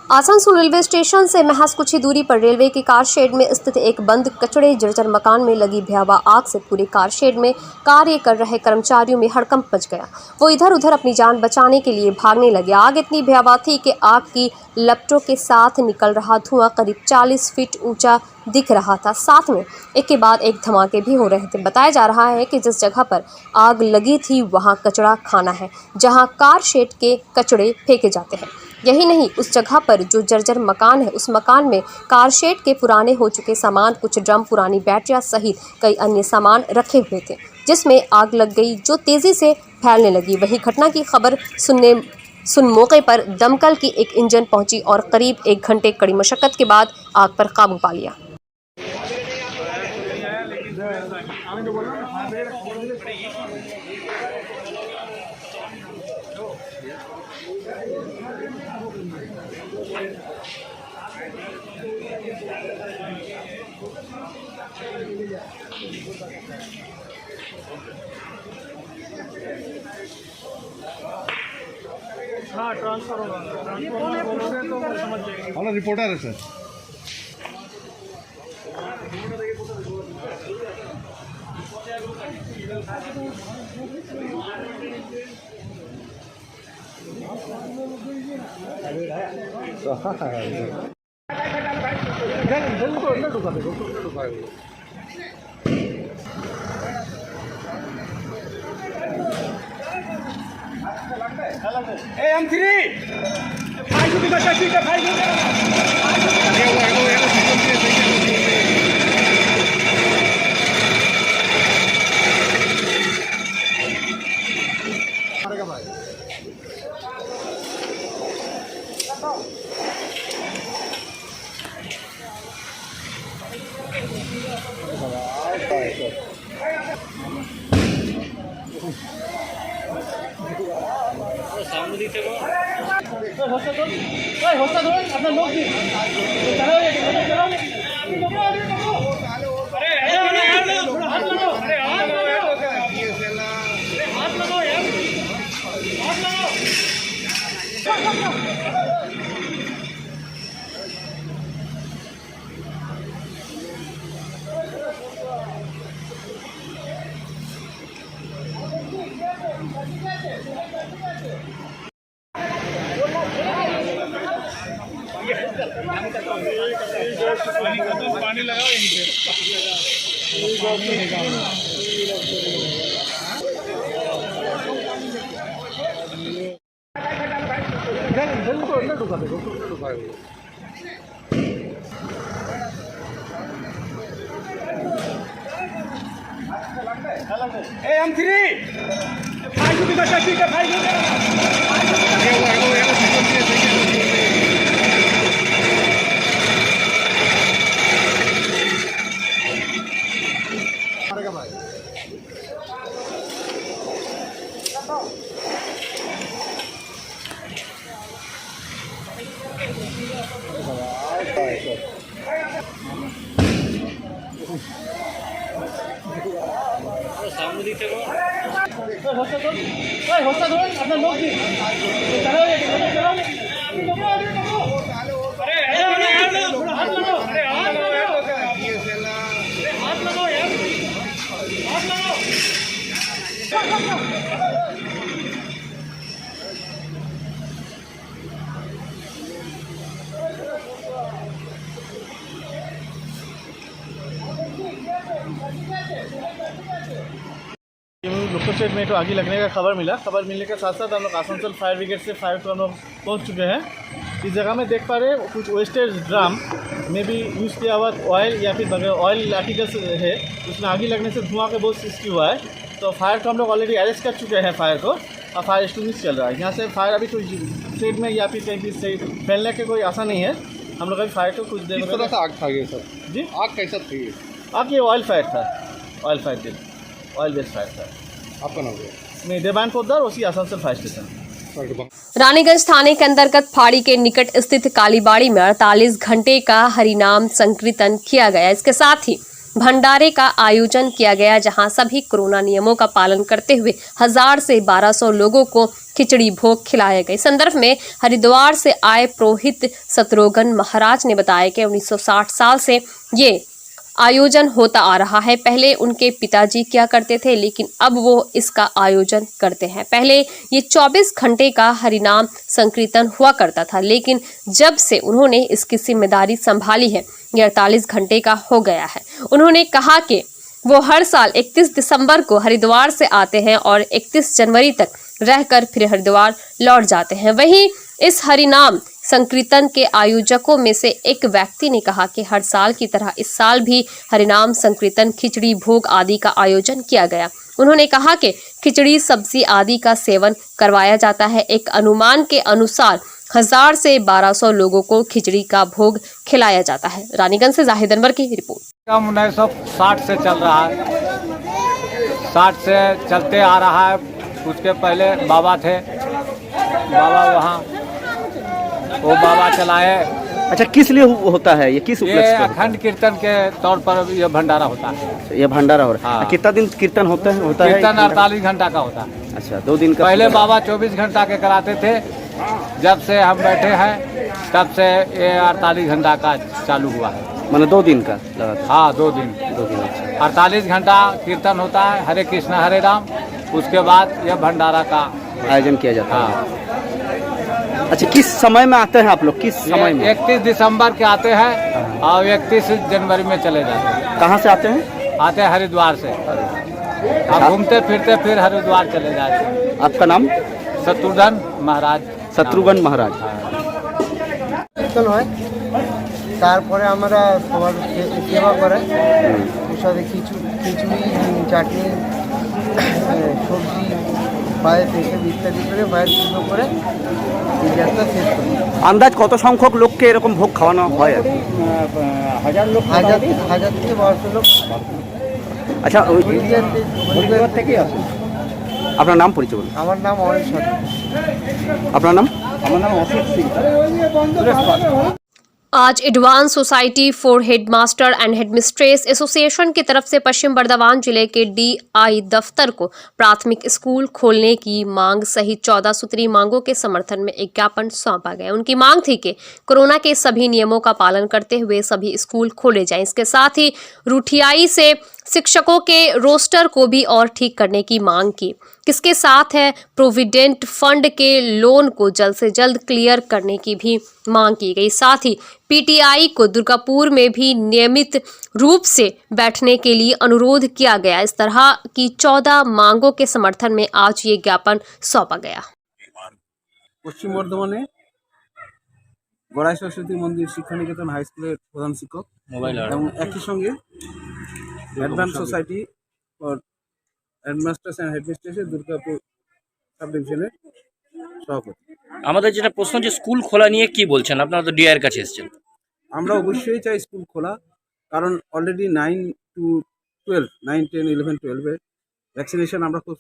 Asansol railway station से महज कुछ ही दूरी पर रेलवे की कार शेड में स्थित एक बंद कचड़े जर्जर मकान में लगी भयावह आग से पूरे कार शेड में कार्य कर रहे कर्मचारियों में हड़कंप मच गया। वो इधर उधर अपनी जान बचाने के लिए भागने लगे। आग इतनी भयावह थी कि आग की लपटों के साथ निकल रहा धुआं करीब 40 फीट ऊंचा दिख रहा था। साथ में एक के बाद एक धमाके भी हो रहे थे। बताया जा रहा है कि जिस जगह पर आग लगी थी वहां कचड़ा खाना है, जहां कार शेड के कचड़े फेंके जाते हैं। यही नहीं, उस जगह पर जो जर्जर मकान है, उस मकान में कार शेड के पुराने हो चुके सामान, कुछ ड्रम, पुरानी बैटरियां सहित कई अन्य सामान रखे हुए थे, जिसमें आग लग गई जो तेजी से फैलने लगी। वहीं घटना की खबर सुन मौके पर दमकल की एक इंजन पहुंची और करीब 1 घंटे कड़ी मशक्कत के बाद आग पर काबू पा लिया। हाँ, ट्रांसफर होगा। तो समझ जाएंगे। हमारा रिपोर्टर है सर। M3 फाइव की बच्चा सीट है, फाइव होता दो अपना लोग भी चलो अरे हाथ लगाओ, अरे हाथ लगाओ यार, हाथ लगाओ। पानी लगाओ यहीं पे। M3 फाइव की बच्चा सीट है, फाइव होता दो अपना लोग भी चलो अरे हाथ लगाओ, अरे हाथ लगाओ यार, हाथ लगाओ। लोकल स्टेट में तो आगे लगने का खबर मिलने के साथ साथ हम लोग आसनसोल फायर ब्रिगेड से फायर को हम लोग पहुँच चुके हैं। इस जगह में देख पा रहे हैं कुछ वेस्टेज ड्राम में भी यूज़ किया हुआ ऑयल या फिर ऑयल आर्टिकल्स है, उसमें आगे लगने से धुआं का बहुत सृष्टि हुआ है। तो फायर को हम लोग ऑलरेडी अरेस्ट कर चुके हैं फायर को, और फायर एक्सटिंग्विश चल रहा है। यहाँ से फायर अभी कोई स्टेट में या फिर कहीं भी फैलने के कोई आशा नहीं है। हम लोग अभी फायर को कुछ देर किस तरह से आग था ये सर? जी, आग कैसा थी? आग ये ऑयल फायर था, ऑयल बेस्ड फायर था। आपका नाम क्या? मैं देवान पोद्दार, उसी आसनसोल फायर स्टेशन। रानीगंज थाने के अंतर्गत फाड़ी के निकट स्थित कालीबाड़ी में 48 घंटे का हरिनाम संकीर्तन किया गया। इसके साथ ही भंडारे का आयोजन किया गया, जहां सभी कोरोना नियमों का पालन करते हुए 1000 से 1200 लोगों को खिचड़ी भोग खिलाए गए। इस संदर्भ में हरिद्वार से आए पुरोहित शत्रुघ्न महाराज ने बताया कि 1960 साल से ये आयोजन होता आ रहा है। पहले उनके पिताजी किया करते थे, लेकिन अब वो इसका आयोजन करते हैं। पहले ये 24 घंटे का हरिनाम संकीर्तन हुआ करता था, लेकिन जब से उन्होंने इसकी जिम्मेदारी संभाली है, ये 48 घंटे का हो गया है। उन्होंने कहा कि वो हर साल 31 दिसंबर को हरिद्वार से आते हैं और 31 जनवरी तक रहकर फिर हरिद्वार लौट जाते हैं। वहीं इस हरिनाम संकीर्तन के आयोजकों में से एक व्यक्ति ने कहा कि हर साल की तरह इस साल भी हरिनाम संकीर्तन, खिचड़ी भोग आदि का आयोजन किया गया। उन्होंने कहा कि खिचड़ी, सब्जी आदि का सेवन करवाया जाता है। एक अनुमान के अनुसार 1000 से 1200 लोगों को खिचड़ी का भोग खिलाया जाता है। रानीगंज से जाहिद अनवर की रिपोर्ट। 1960 से चल रहा है, 60 से चलते आ रहा है। उसके पहले बाबा थे, बाबा वहाँ वो बाबा चलाए। अच्छा, किस लिए होता है ये, किस ये उपलक्ष्य पर? अखंड कीर्तन के तौर पर ये भंडारा होता है। ये भंडारा हो रहा है। हाँ। कितना दिन कीर्तन होता है? कीर्तन 48 घंटा का होता है। अच्छा, 2 दिन का। पहले बाबा 24 घंटा के कराते थे, जब से हम बैठे हैं तब से ये 48 घंटा का चालू हुआ है। मतलब 2 दिन का लगातार? हाँ, 2 दिन। 2 दिन। अच्छा। 48 घंटा कीर्तन होता है, हरे कृष्ण हरे राम। उसके बाद यह भंडारा का आयोजन किया जाता है। हाँ। अच्छा, किस समय में आते हैं आप लोग, किस समय में? 31 दिसंबर के आते हैं और 31 जनवरी में चले जाते हैं। कहाँ से आते हैं? आते हैं हरिद्वार से, अब घूमते फिरते फिर हरिद्वार चले जाते हैं। आपका नाम? शत्रुघ्न महाराज। शत्रुघ्न महाराज। কীর্তন হয়, তারপরে আমরা সবার সেবা করে প্রসাদে খিচুড়ি, চাটনি, সবজি, পায়েস এসব ইত্যাদি করে মায়ের পুজো করে এই যাত্রা শেষ করি। আন্দাজ কত সংখ্যক লোককে এরকম ভোগ খাওয়ানো হয় আর কি? হাজার থেকে 1200 লোক। আচ্ছা, ওই হরিদ্বার থেকেই আসে। আপনার নাম পরিচয় বলুন। আমার নাম অনিল সরকার। আপনার নাম? আমার নাম অসিত সিং। आज advance society for headmaster and headmistress association की तरफ से पश्चिम बर्धमान जिले के DI दफ्तर को प्राथमिक स्कूल खोलने की मांग सहित 14 सूत्री मांगों के समर्थन में एक ज्ञापन सौंपा गया। उनकी मांग थी कि कोरोना के सभी नियमों का पालन करते हुए सभी स्कूल खोले जाएं। इसके साथ ही रूठियाई से शिक्षकों के रोस्टर को भी और ठीक करने की मांग की। किसके साथ है प्रोविडेंट फंड के लोन को जल्द से जल्द क्लियर करने की भी मांग की गई। साथ ही PTI को दुर्गापुर में भी नियमित रूप से बैठने के लिए अनुरोध किया गया। इस तरह की 14 मांगों के समर्थन में आज ये ज्ञापन सौंपा गया। পশ্চিম বর্ধমানে গড়াই সরস্বতী মন্দির শিক্ষানিকেতন হাই স্কুলের প্রধান শিক্ষক এবং একই সঙ্গে advance society for headmasters and হেডমিস্ট্রেসের দুর্গাপুর সাব ডিভিশনের সভাপতি। আমাদের যেটা প্রশ্ন, যে স্কুল খোলা নিয়ে কি বলছেন? আপনারা তো ডিআই এর কাছে এসেছেন। আমরা অবশ্যই চাই স্কুল খোলা, কারণ অলরেডি 9 to 12, 9, 10, 11, 12 ভ্যাকসিনেশন আমরা খুব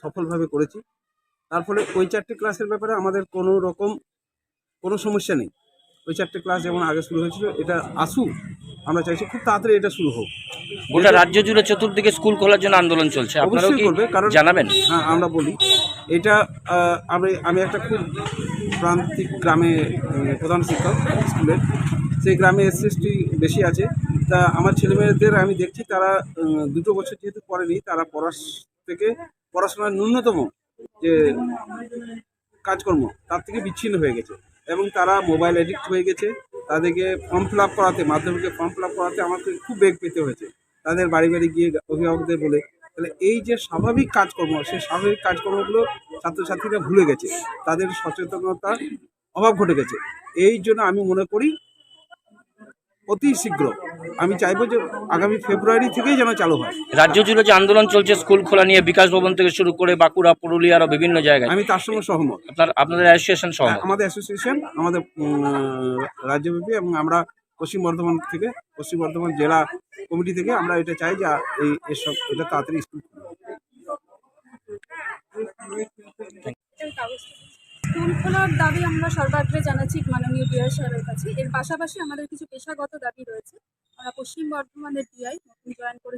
সফলভাবে করেছি। তার ফলে ওই 4টে ক্লাসের ব্যাপারে আমাদের কোনো সমস্যা নেই। ওই 4টে ক্লাস যেমন আগে শুরু হয়েছিল, এটা আসুক, আমরা চাইছি খুব তাড়াতাড়ি এটা শুরু হোক। গোটা রাজ্য জুড়ে চতুর্দিকে স্কুল খোলার জন্য আন্দোলন চলছে, আপনারাও অবশ্যই কি করবে, কারণ জানাবেন? হ্যাঁ, আমরা বলি এটা আমি একটা খুব প্রান্তিক গ্রামে প্রধান শিক্ষক স্কুলের। সেই গ্রামে SC/ST বেশি আছে। তা আমার ছেলেমেয়েদের আমি দেখছি তারা 2 বছর যেহেতু পড়েনি, তারা পড়াশোনার ন্যূনতম যে কাজকর্ম তার থেকে বিচ্ছিন্ন হয়ে গেছে এবং তারা মোবাইল অ্যাডিক্ট হয়ে গেছে। তাদেরকে ফর্ম ফিল আপ করাতে, মাধ্যমিকে ফর্ম ফিল আপ করাতে আমাকে খুব বেগ পেতে হয়েছে তাদের বাড়ি বাড়ি গিয়ে অভিভাবকদের বলে। তাহলে এই যে স্বাভাবিক কাজকর্ম, সেই স্বাভাবিক কাজকর্মগুলো ছাত্রছাত্রীরা ভুলে গেছে, তাদের সচেতনতার অভাব ঘটে গেছে। এই জন্য আমি মনে করি অতি শীঘ্র আমি চাইবো যে আগামী ফেব্রুয়ারি থেকেই যেন চালু হয়। রাজ্য জুড়ে যে আন্দোলন চলছে স্কুল খোলা নিয়ে, বিকাশ ভবন থেকে শুরু করে বাঁকুড়া, পুরুলিয়া আরও বিভিন্ন জায়গায়, আমি তার সঙ্গে সহমত। আপনাদের অ্যাসোসিয়েশন সহমত? আমাদের অ্যাসোসিয়েশন, আমাদের রাজ্যব্যাপী, এবং আমরা পশ্চিম বর্ধমান জেলা কমিটি থেকে আমরা এটা চাই যে এটা তাড়াতাড়ি স্কুল খোলার দাবি আমরা সর্বাগ্রে জানাচ্ছি মাননীয় ডিআই সাহেবের কাছে। এর পাশাপাশি আমাদের কিছু পেশাগত দাবি রয়েছে। আমরা পশ্চিম বর্ধমানের DI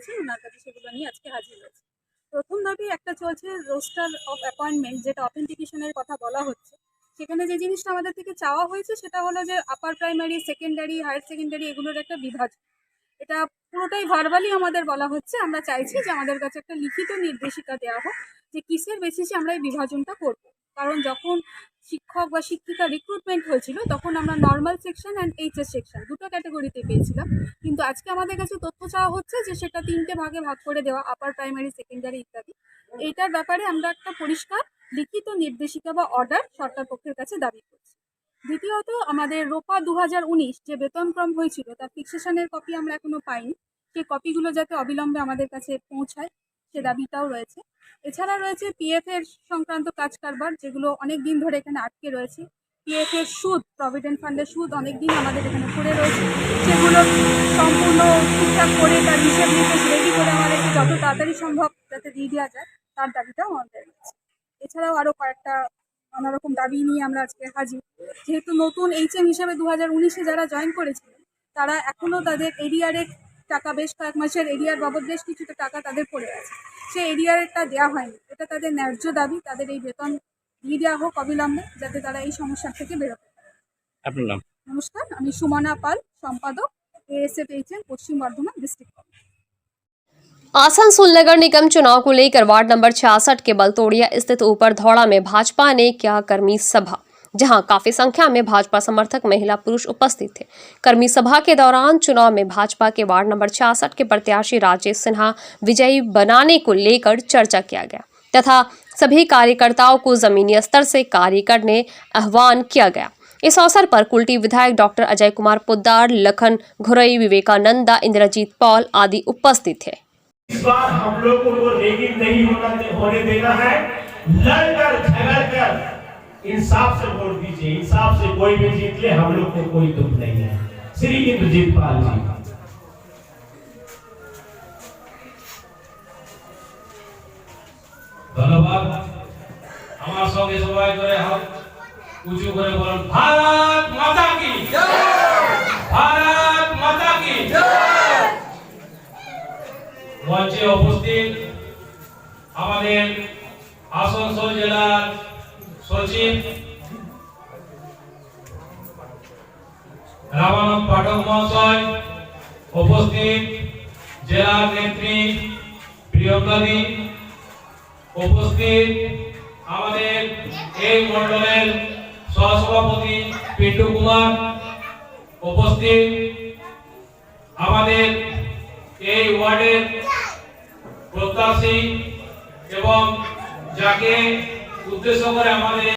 করেছেন ওনার কাছে সেগুলো নিয়ে আজকে হাজির হয়েছে। প্রথম দাবি একটা চলছে রোস্টার অফ অ্যাপয়েন্টমেন্ট, যেটা অথেন্টিকেশনের কথা বলা হচ্ছে। সেখানে যে জিনিসটা আমাদের থেকে চাওয়া হয়েছে সেটা হলো যে upper primary, secondary, higher secondary এগুলোর একটা বিভাজন। এটা পুরোটাই ভার্বালি আমাদের বলা হচ্ছে। আমরা চাইছি যে আমাদের কাছে একটা লিখিত নির্দেশিকা দেওয়া হোক যে কিসের বেসিসে আমরা এই বিভাজনটা করব। কারণ যখন শিক্ষক বা শিক্ষিকা রিক্রুটমেন্ট হয়েছিল তখন আমরা normal section and HS section দুটো ক্যাটাগরিতে পেয়েছিলাম, কিন্তু আজকে আমাদের কাছে তথ্য চাওয়া হচ্ছে যে সেটা 3টে ভাগে ভাগ করে দেওয়া, আপার প্রাইমারি, সেকেন্ডারি ইত্যাদি। এইটার ব্যাপারে আমরা একটা পরিষ্কার লিখিত নির্দেশিকা বা অর্ডার সরকার পক্ষের কাছে দাবি করছি। দ্বিতীয়ত, আমাদের রোপা 2019 যে বেতনক্রম হয়েছিল তার ফিক্সেশনের কপি আমরা এখনো পাইনি। সেই কপিগুলো যাতে অবিলম্বে আমাদের কাছে পৌঁছায় সে দাবিটাও রয়েছে। এছাড়া রয়েছে পিএফ এর সংক্রান্ত কাজ কারবার, যেগুলো অনেক দিন ধরে এখানে আটকে রয়েছে। পিএফ এর সুদ, প্রভিডেন্ট ফান্ডের সুদ অনেক দিন আমাদের এখানে পড়ে রয়েছে। সেগুলো সম্পূর্ণ ঠিকঠাক করে তার হিসেব নিকেশ রেডি করে আমাদেরকে যত তাড়াতাড়ি সম্ভব যাতে দিয়ে দেওয়া যায় তার দাবিটাও আমাদের রয়েছে। এছাড়াও আরও কয়েকটা নানা রকম দাবি নিয়ে আমরা আজকে হাজির। যেহেতু নতুন এইচএম হিসাবে 2019-এ যারা জয়েন করেছিলেন তারা এখনও তাদের এরিয়ারের টাকা, বেশ কয়েক মাসের এরিয়ার বাবদ বেশ কিছুটা টাকা তাদের পড়ে আছে, সেই এরিয়ারটা দেওয়া হয়নি। এটা তাদের ন্যায্য দাবি, তাদের এই বেতন দিয়ে দেওয়া হোক অবিলম্বে যাতে তারা এই সমস্যা থেকে বেরোতে পারে। আপনার নাম? নমস্কার, আমি সুমনা পাল, সম্পাদক, ASF HM, Paschim Bardhaman district. Asansol नगर निगम चुनाव को लेकर वार्ड नंबर 66 के बलतोड़िया स्थित ऊपर धौड़ा में भाजपा ने किया कर्मी सभा, जहां काफी संख्या में भाजपा समर्थक महिला पुरुष उपस्थित थे। कर्मी सभा के दौरान चुनाव में भाजपा के वार्ड नंबर 66 के प्रत्याशी राजेश सिन्हा विजयी बनाने को लेकर चर्चा किया गया तथा सभी कार्यकर्ताओं को जमीनी स्तर से कार्य करने आह्वान किया गया। इस अवसर पर कुल्टी विधायक डॉक्टर अजय कुमार पोद्दार, लखन घुरई, विवेकानंदा, इंद्रजीत पॉल आदि उपस्थित थे। इस बार हम लोगों को रेगिंग नहीं होने देना है। लड़कर झगड़ कर इंसाफ से वोट दीजिए। इंसाफ से कोई भी जीत ले, हम लोग को कोई दुख नहीं है। श्री इंद्रजीत पाल जी। धन्यवाद। हमारे संगे सबाई करे हम उच्च करे बोल भारत माता की जय, भारत माता की जय। মঞ্চে উপস্থিত আমাদের আসানসোল জেলার সচিব রামানন্দ পাঠক মহাশয়, উপস্থিত জেলার নেত্রী প্রিয়ঙ্কাদি, উপস্থিত আমাদের এই মণ্ডলের সহসভাপতি পিন্টু কুমার, উপস্থিত আমাদের এই ওয়ার্ডের প্রত্যাশী এবং যাকে উদ্দেশ্য করে আমাদের